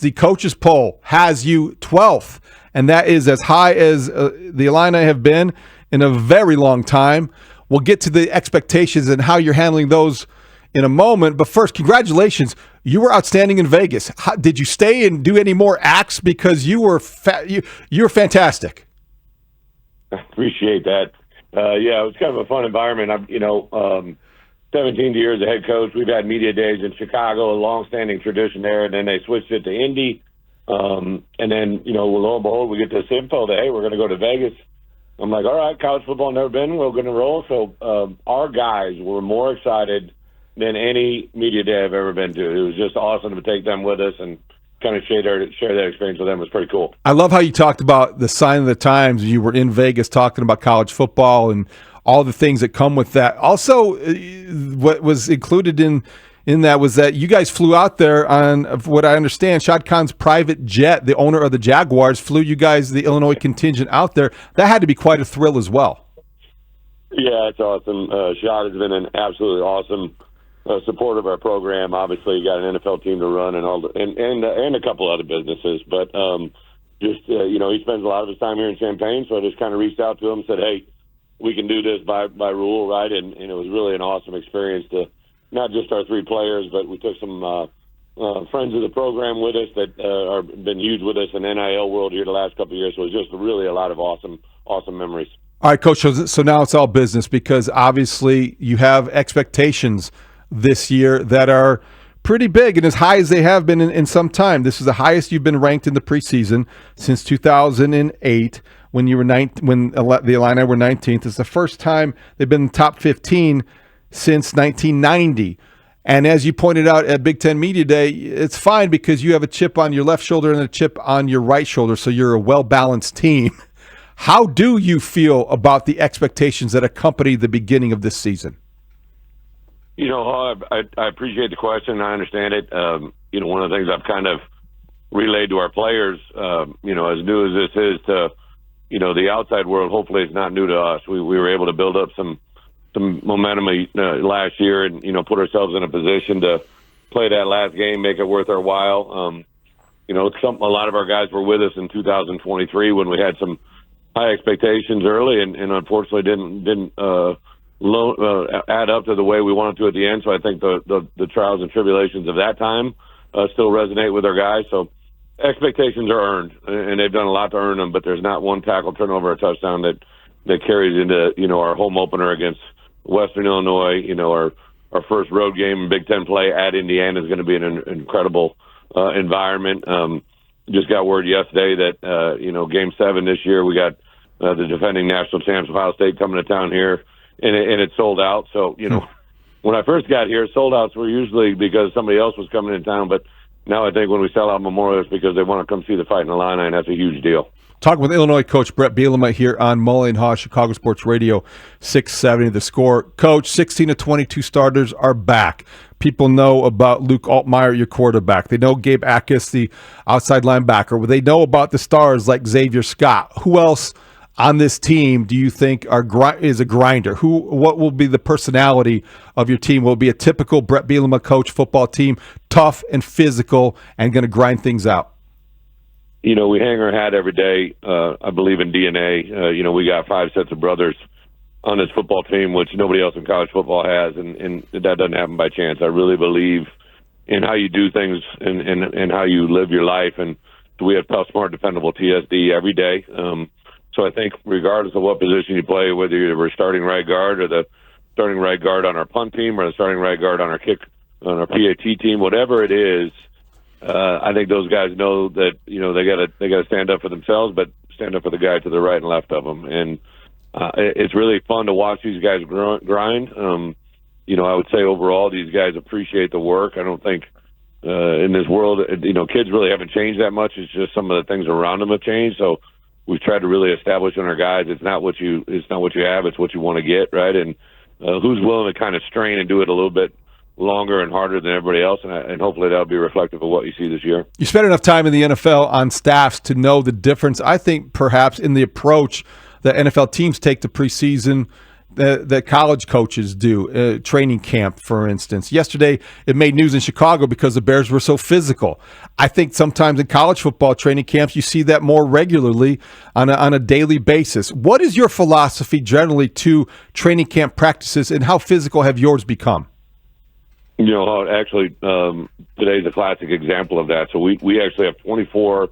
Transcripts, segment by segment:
the coaches poll has you 12th, and that is as high as the Illini have been in a very long time. We'll get to the expectations and how you're handling those in a moment. But first, congratulations. You were outstanding in Vegas. Did you stay and do any more acts? Because you were you were fantastic. I appreciate that. Yeah, it was kind of a fun environment. 17 years as head coach. We've had media days in Chicago, a long-standing tradition there, and then they switched it to Indy. And then, lo and behold, we get this info that, hey, we're going to go to Vegas. I'm like, all right, college football never been. We're going to roll. So our guys were more excited than any media day I've ever been to. It was just awesome to take them with us and kind of share that experience with them. It was pretty cool. I love how you talked about the sign of the times. You were in Vegas talking about college football and all the things that come with that. Also, what was included in that was that you guys flew out there on, what I understand, Shad Khan's private jet. The owner of the Jaguars flew you guys, the Illinois contingent, out there. That had to be quite a thrill as well. Yeah, it's awesome. Shad has been an absolutely awesome supporter of our program. Obviously, you got an NFL team to run and a couple other businesses. But he spends a lot of his time here in Champaign, so I just kind of reached out to him and said, hey, we can do this by rule, right? And it was really an awesome experience to not just our three players, but we took some friends of the program with us that have been huge with us in NIL world here the last couple of years. So it was just really a lot of awesome memories. All right, Coach, so now it's all business because obviously you have expectations this year that are pretty big and as high as they have been in some time. This is the highest you've been ranked in the preseason since 2008 when you were when the Illini were 19th. It's the first time they've been in the top 15 since 1990. And as you pointed out at Big Ten Media Day, it's fine because you have a chip on your left shoulder and a chip on your right shoulder, so you're a well-balanced team. How do you feel about the expectations that accompany the beginning of this season? I appreciate the question. I understand it. One of the things I've kind of relayed to our players, as new as this is to, the outside world, hopefully it's not new to us. We were able to build up some momentum last year and, put ourselves in a position to play that last game, make it worth our while. A lot of our guys were with us in 2023 when we had some high expectations early and unfortunately didn't add up to the way we wanted to at the end. So I think the trials and tribulations of that time still resonate with our guys. So expectations are earned, and they've done a lot to earn them, but there's not one tackle, turnover, or touchdown that carries into, our home opener against Western Illinois. Our first road game in Big Ten play at Indiana is going to be an incredible environment. Just got word yesterday that, Game 7 this year, we got the defending national champs, Ohio State, coming to town here, and it's sold out. So, when I first got here, sold outs were usually because somebody else was coming in town, but now I think when we sell out Memorial, it's because they want to come see the fight in the Illini, and that's a huge deal. Talking with Illinois coach Bret Bielema here on Mully Haugh, Chicago Sports Radio 670. The Score. Coach, 16 of 22 starters are back. People know about Luke Altmaier, your quarterback. They know Gabe Akis, the outside linebacker. They know about the stars like Xavier Scott. Who else on this team do you think is a grinder? What will be the personality of your team? Will it be a typical Bret Bielema coach football team, tough and physical and going to grind things out? We hang our hat every day. I believe in DNA. We got 5 sets of brothers on this football team, which nobody else in college football has, and that doesn't happen by chance. I really believe in how you do things and how you live your life, and we have tough, smart, dependable TSD every day. So I think regardless of what position you play, whether you're a starting right guard or the starting right guard on our punt team or the starting right guard on our PAT team, whatever it is, I think those guys know that they got to stand up for themselves, but stand up for the guy to the right and left of them. And it's really fun to watch these guys grind. I would say overall these guys appreciate the work. I don't think in this world, kids really haven't changed that much. It's just some of the things around them have changed. So we've tried to really establish in our guys it's not what you have, it's what you want to get, right? And who's willing to kind of strain and do it a little bit longer and harder than everybody else, and hopefully that'll be reflective of what you see this year. You spent enough time in the NFL on staffs to know the difference, I think, perhaps in the approach that NFL teams take to preseason. that college coaches do, training camp, for instance. Yesterday, it made news in Chicago because the Bears were so physical. I think sometimes in college football training camps, you see that more regularly on a daily basis. What is your philosophy generally to training camp practices, and how physical have yours become? Actually, today's a classic example of that. So we actually have 24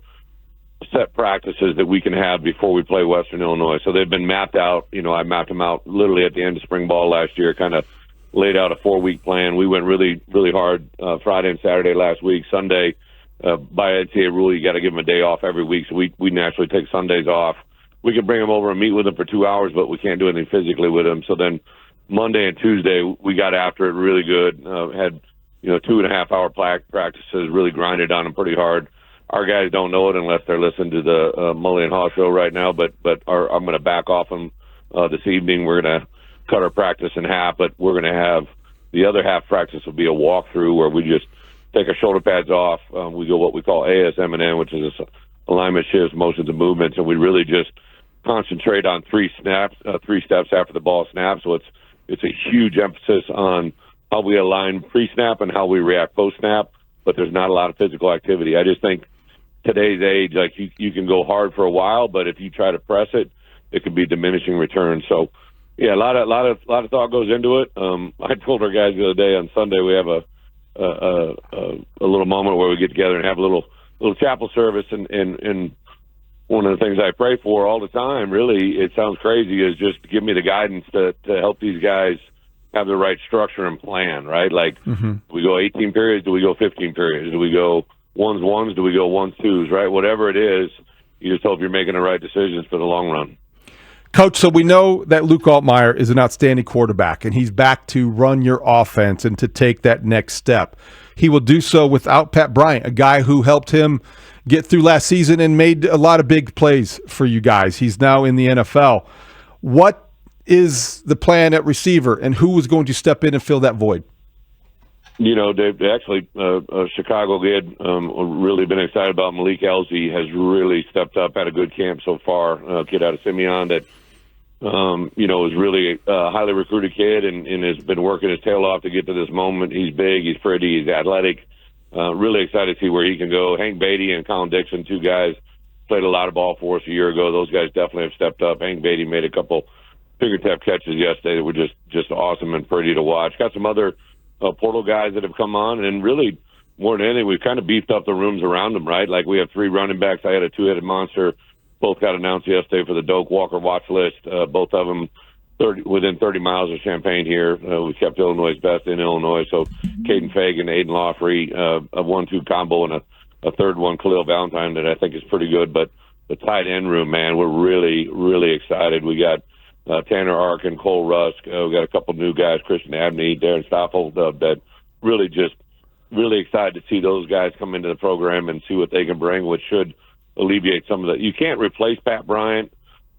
set practices that we can have before we play Western Illinois. So they've been mapped out. I mapped them out literally at the end of spring ball last year, kind of laid out a 4-week plan. We went really, really hard Friday and Saturday last week. Sunday, by NCAA rule, you got to give them a day off every week. So we naturally take Sundays off. We can bring them over and meet with them for 2 hours, but we can't do anything physically with them. So then Monday and Tuesday, we got after it really good. Had 2.5-hour practices, really grinded on them pretty hard. Our guys don't know it unless they're listening to the Mully Haugh Show right now, but I'm going to back off them this evening. We're going to cut our practice in half, but we're going to have the other half practice will be a walkthrough where we just take our shoulder pads off. We go what we call ASM&N, which is alignment, shifts, motions, and movements, and we really just concentrate on 3 steps after the ball snaps. So it's a huge emphasis on how we align pre-snap and how we react post-snap, but there's not a lot of physical activity. I just think today's age, like you can go hard for a while, but if you try to press it, it could be diminishing returns. So, yeah, a lot of thought goes into it. I told our guys the other day on Sunday we have a little moment where we get together and have a little chapel service, and one of the things I pray for all the time, really, it sounds crazy, is just give me the guidance to help these guys have the right structure and plan, right? Like, do we go 18 periods? Do we go 15 periods? Do we go ones? Do we go ones, twos, right? Whatever it is, you just hope you're making the right decisions for the long run. Coach, so we know that Luke Altmaier is an outstanding quarterback, and he's back to run your offense and to take that next step. He will do so without Pat Bryant, a guy who helped him get through last season and made a lot of big plays for you guys. He's now in the NFL. What is the plan at receiver, and who is going to step in and fill that void? They actually, Chicago kid, really been excited about Malik Elsie, has really stepped up, had a good camp so far. Kid out of Simeon that, is really a highly recruited kid and has been working his tail off to get to this moment. He's big, he's pretty, he's athletic. Really excited to see where he can go. Hank Beatty and Colin Dixon, 2 guys, played a lot of ball for us a year ago. Those guys definitely have stepped up. Hank Beatty made a couple fingertip catches yesterday that were just awesome and pretty to watch. Got some other portal guys that have come on, and really, more than anything, we've kind of beefed up the rooms around them, right? Like, we have 3 running backs. I had a 2-headed monster. Both got announced yesterday for the Doak Walker watch list. Both of them within 30 miles of Champaign here. We kept Illinois' best in Illinois. So Caden Fagan, Aiden Lawfrey, a 1-2 combo, and a third one, Khalil Valentine, that I think is pretty good. But the tight end room, man, we're really, really excited. We got Tanner Arkin, Cole Rusk. We got a couple new guys, Christian Abney, Darren Stoffel, that really excited to see those guys come into the program and see what they can bring, which should alleviate some of the. You can't replace Pat Bryant,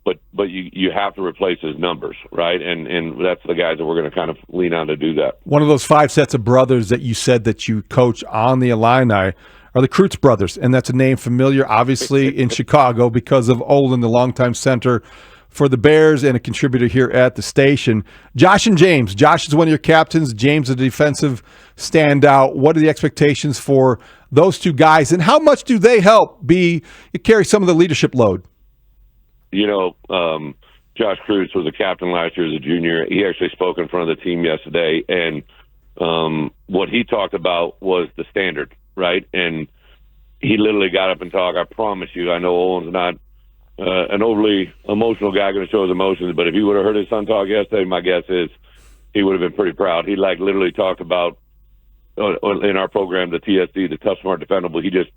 but you have to replace his numbers, right? And that's the guys that we're going to kind of lean on to do that. One of those 5 sets of brothers that you said that you coach on the Illini are the Cruzes brothers, and that's a name familiar, obviously, in Chicago because of Olin, the longtime center for the Bears and a contributor here at the station. Josh and James. Josh is one of your captains. James, a defensive standout. What are the expectations for those 2 guys, and how much do they help carry some of the leadership load? Josh Cruz was a captain last year as a junior. He actually spoke in front of the team yesterday, and what he talked about was the standard, right? And he literally got up and talked. I promise you, I know Owen's not an overly emotional guy going to show his emotions, but if he would have heard his son talk yesterday, my guess is he would have been pretty proud. He literally talked about in our program, the TSD, the tough, smart, defendable. He just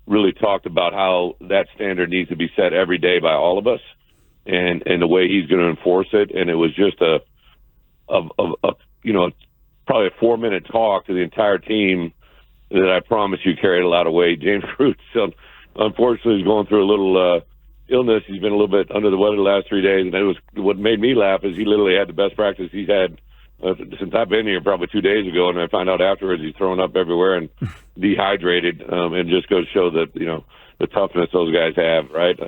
really talked about how that standard needs to be set every day by all of us, and the way he's going to enforce it. And it was just probably a 4-minute talk to the entire team that I promise you carried a lot of weight. James Cruz, unfortunately, is going through a little illness. He's been a little bit under the weather the last 3 days, and it was what made me laugh is he literally had the best practice he's had since I've been here, probably 2 days ago, and I found out afterwards he's throwing up everywhere and dehydrated, and just goes to show that the toughness those guys have, right?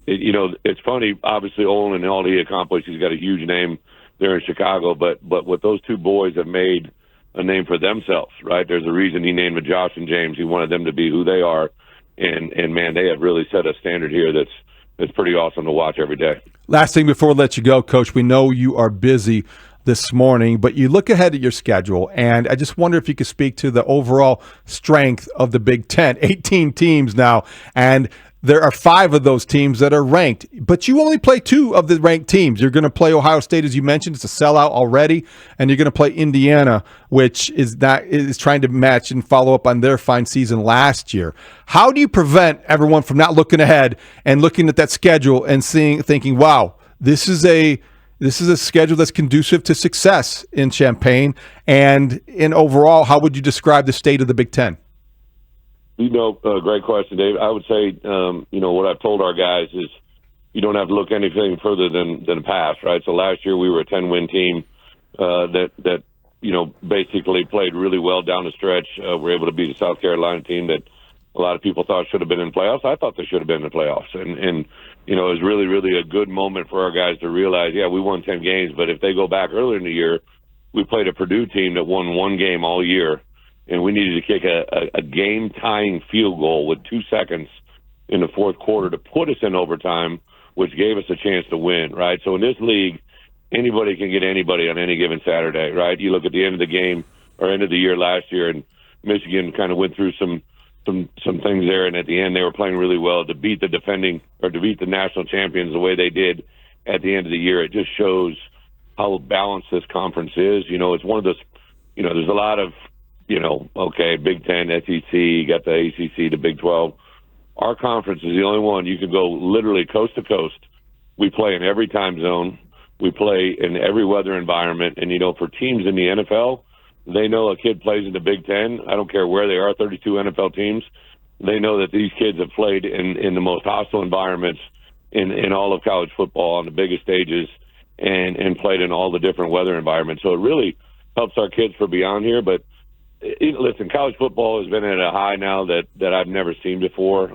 It's funny. Obviously, Olin and all he accomplished, he's got a huge name there in Chicago. But what those two boys have made a name for themselves, right? There's a reason he named it Josh and James. He wanted them to be who they are, and man, they have really set a standard here that's pretty awesome to watch every day. Last thing before we let you go, Coach, we know you are busy this morning, but you look ahead at your schedule, and I just wonder if you could speak to the overall strength of the Big Ten. 18 teams now, and there are 5 of those teams that are ranked, but you only play 2 of the ranked teams. You're going to play Ohio State, as you mentioned. It's a sellout already, and you're going to play Indiana, which is trying to match and follow up on their fine season last year. How do you prevent everyone from not looking ahead and looking at that schedule and thinking, wow, this is a schedule that's conducive to success in Champaign? And in overall, how would you describe the state of the Big Ten? Great question, Dave. I would say, what I've told our guys is you don't have to look anything further than the past, right? So last year we were a 10-win team that basically played really well down the stretch. We're able to beat a South Carolina team that a lot of people thought should have been in playoffs. I thought they should have been in the playoffs. And it was really, really a good moment for our guys to realize, yeah, we won 10 games, but if they go back earlier in the year, we played a Purdue team that won 1 game all year, and we needed to kick a game-tying field goal with 2 seconds in the fourth quarter to put us in overtime, which gave us a chance to win, right? So in this league, anybody can get anybody on any given Saturday, right? You look at the end of the game or end of the year last year, and Michigan kind of went through some things there, and at the end they were playing really well to beat the national champions the way they did at the end of the year. It just shows how balanced this conference is. It's one of those, there's a lot of, Big Ten, SEC, you got the ACC, the Big 12. Our conference is the only one you can go literally coast to coast. We play in every time zone. We play in every weather environment. And, for teams in the NFL, they know a kid plays in the Big Ten. I don't care where they are, 32 NFL teams. They know that these kids have played in the most hostile environments in all of college football on the biggest stages and played in all the different weather environments. So it really helps our kids for beyond here. But listen, college football has been at a high now that I've never seen before.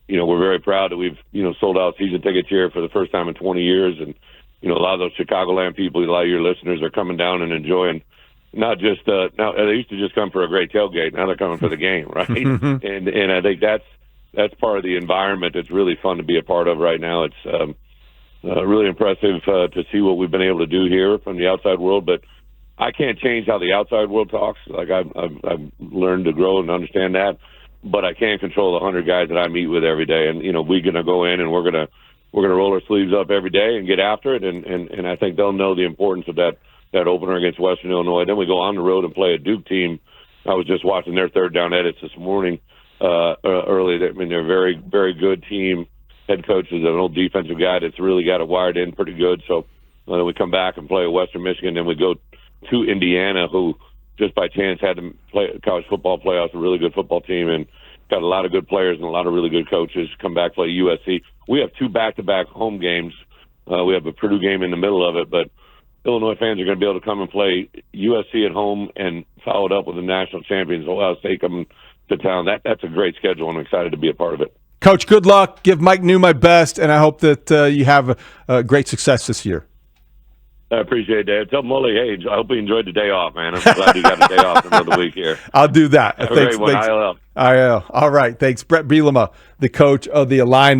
We're very proud that we've, sold out season tickets here for the first time in 20 years. And, a lot of those Chicagoland people, a lot of your listeners are coming down and enjoying not just, now they used to just come for a great tailgate. Now they're coming for the game, right? And I think that's part of the environment that's really fun to be a part of right now. It's really impressive to see what we've been able to do here from the outside world, but I can't change how the outside world talks. Like I've learned to grow and understand that, but I can't control the 100 guys that I meet with every day. And we're gonna go in and we're gonna roll our sleeves up every day and get after it. And I think they'll know the importance of that opener against Western Illinois. Then we go on the road and play a Duke team. I was just watching their third down edits this morning early. I mean, they're a very, very good team. Head coach is an old defensive guy that's really got it wired in pretty good. So then we come back and play at Western Michigan. Then we go to Indiana, who just by chance had to play college football playoffs, a really good football team, and got a lot of good players and a lot of really good coaches. Come back, play USC. We have 2 back-to-back home games. We have a Purdue game in the middle of it, but Illinois fans are going to be able to come and play USC at home and follow it up with the national champions, Ohio State, coming to town. That's a great schedule. I'm excited to be a part of it. Coach, good luck. Give Mike New my best, and I hope that you have a great success this year. I appreciate it, Dave. Tell Mully, hey, I hope he enjoyed the day off, man. I'm glad he got the day off in the middle of the week here. I'll do that. Have a great one. ILL. All right. Thanks. Bret Bielema, the coach of the Illini.